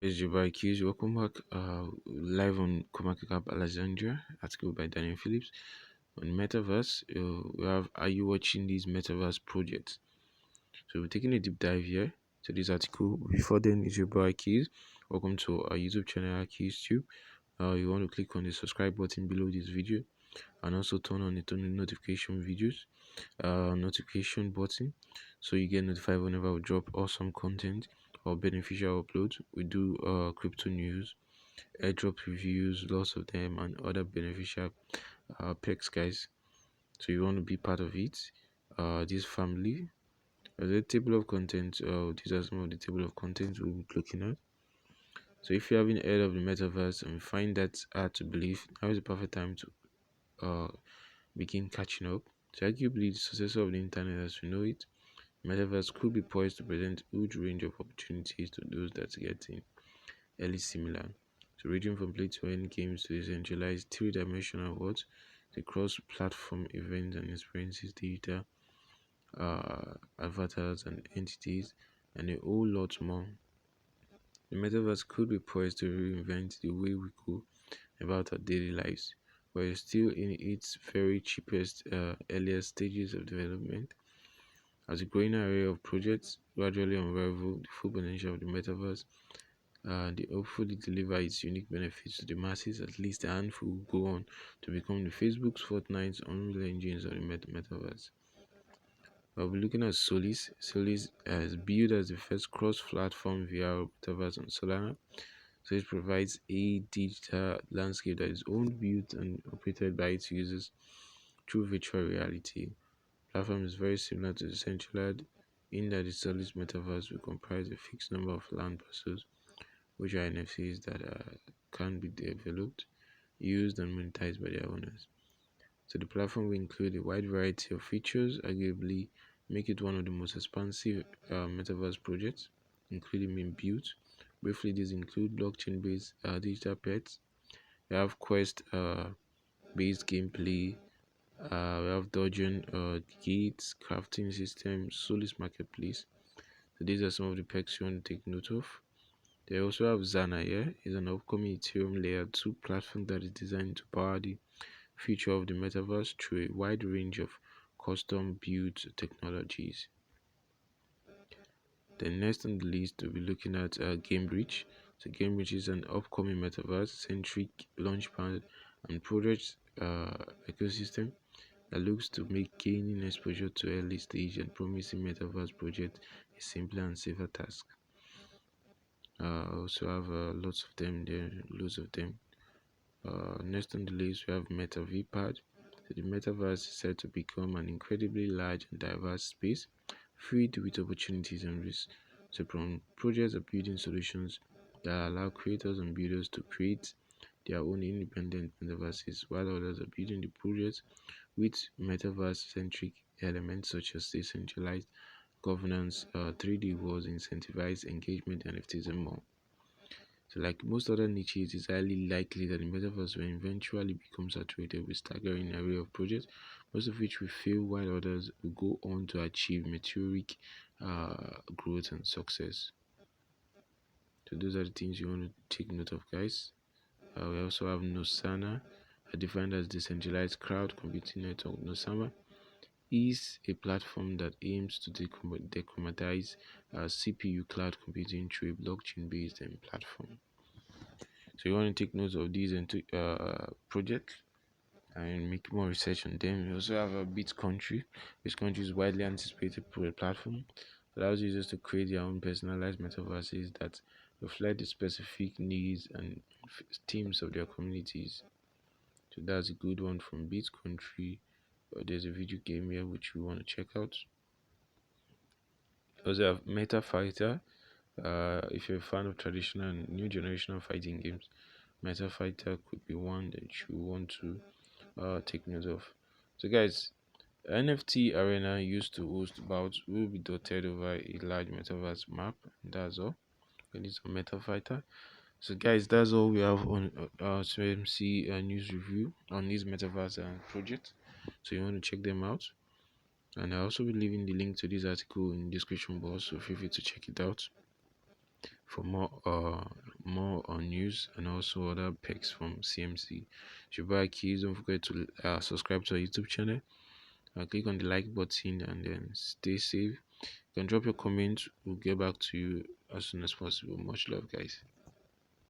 It's your boy Keys. Welcome back. Live on Coinmarketcap Alexandria, article by Daniel Phillips on Metaverse. We have Are you watching these Metaverse projects? So we're taking a deep dive here to this article. Before then, it's your boy Keys. Welcome to our YouTube channel, Keys Tube. You want to click on the subscribe button below this video and also turn on the notification button so you get notified whenever we drop awesome content or beneficial uploads. We do crypto news, airdrop reviews, lots of them, and other beneficial perks, guys. So you want to be part of it, this family. The table of content, these are some of the table of content we'll be looking at. So if you haven't heard of the metaverse and find that hard to believe, now is the perfect time to begin catching up. So arguably the successor of the internet as we know it, metaverse could be poised to present a huge range of opportunities to those that get in early similar. So ranging from play to earn games to decentralized three-dimensional worlds, the cross-platform events and experiences, data, avatars and entities, and a whole lot more. The metaverse could be poised to reinvent the way we go about our daily lives, but it's still in its very cheapest, earliest stages of development. As a growing array of projects gradually unravel the full potential of the metaverse, they hopefully deliver its unique benefits to the masses. At least a handful will go on to become the Facebook's, Fortnite's, Unreal Engines of the metaverse. We'll be looking at Solis. Solis is built as the first cross-platform VR metaverse on Solana. So it provides a digital landscape that is owned, built, and operated by its users through virtual reality. Platform is very similar to the Decentraland in that the Solis metaverse will comprise a fixed number of land parcels, which are NFTs that can be developed, used, and monetized by their owners. So the platform will include a wide variety of features, arguably make it one of the most expansive metaverse projects, including being built. Briefly, these include blockchain-based digital pets. We have quest-based gameplay. We have dungeon gates, crafting system, Solis marketplace. So these are some of the perks you want to take note of. They also have Zana here. It's an upcoming Ethereum layer 2 platform that is designed to power the future of the metaverse through a wide range of custom built technologies. Then next on the list, we'll be looking at GameBridge. So GameBridge is an upcoming metaverse-centric launchpad and project ecosystem that looks to make gaining exposure to early stage and promising metaverse projects a simpler and safer task. Also have lots of them there, loads of them. Next on the list, we have MetaVPad. So the metaverse is set to become an incredibly large and diverse space, filled with opportunities and risks. So from projects are building solutions that allow creators and builders to create their own independent metaverses, while others are building the projects with metaverse-centric elements such as decentralized governance, 3D worlds, incentivized engagement, NFTs, and more. So, like most other niches, it's highly likely that the metaverse will eventually become saturated with staggering array of projects, most of which will fail while others will go on to achieve meteoric growth and success. So those are the things you want to take note of, guys. We also have Nosana, defined as decentralized cloud computing network. Nosama is a platform that aims to democratize CPU cloud computing through a blockchain-based platform. So you want to take notes of these projects and make more research on them. We also have a BitCountry, which country is widely anticipated platform that allows users to create their own personalized metaverses that reflect the specific needs and themes of their communities. So that's a good one from BitCountry. There's a video game here which we want to check out. We also have Meta Fighter. If you're a fan of traditional and new generational fighting games, Meta Fighter could be one that you want to take note of. So, guys, NFT Arena used to host bouts will be dotted over a large metaverse map. That's all. And it's a Meta Fighter. So, guys, that's all we have on CMC news review on this metaverse project. So, you want to check them out. And I'll also be leaving the link to this article in the description box, so feel free to check it out. for more on news and also other perks from CMC. Shibari keys, don't forget to subscribe to our YouTube channel and click on the like button and then stay safe. You can drop your comments, we'll get back to you as soon as possible. Much love, guys.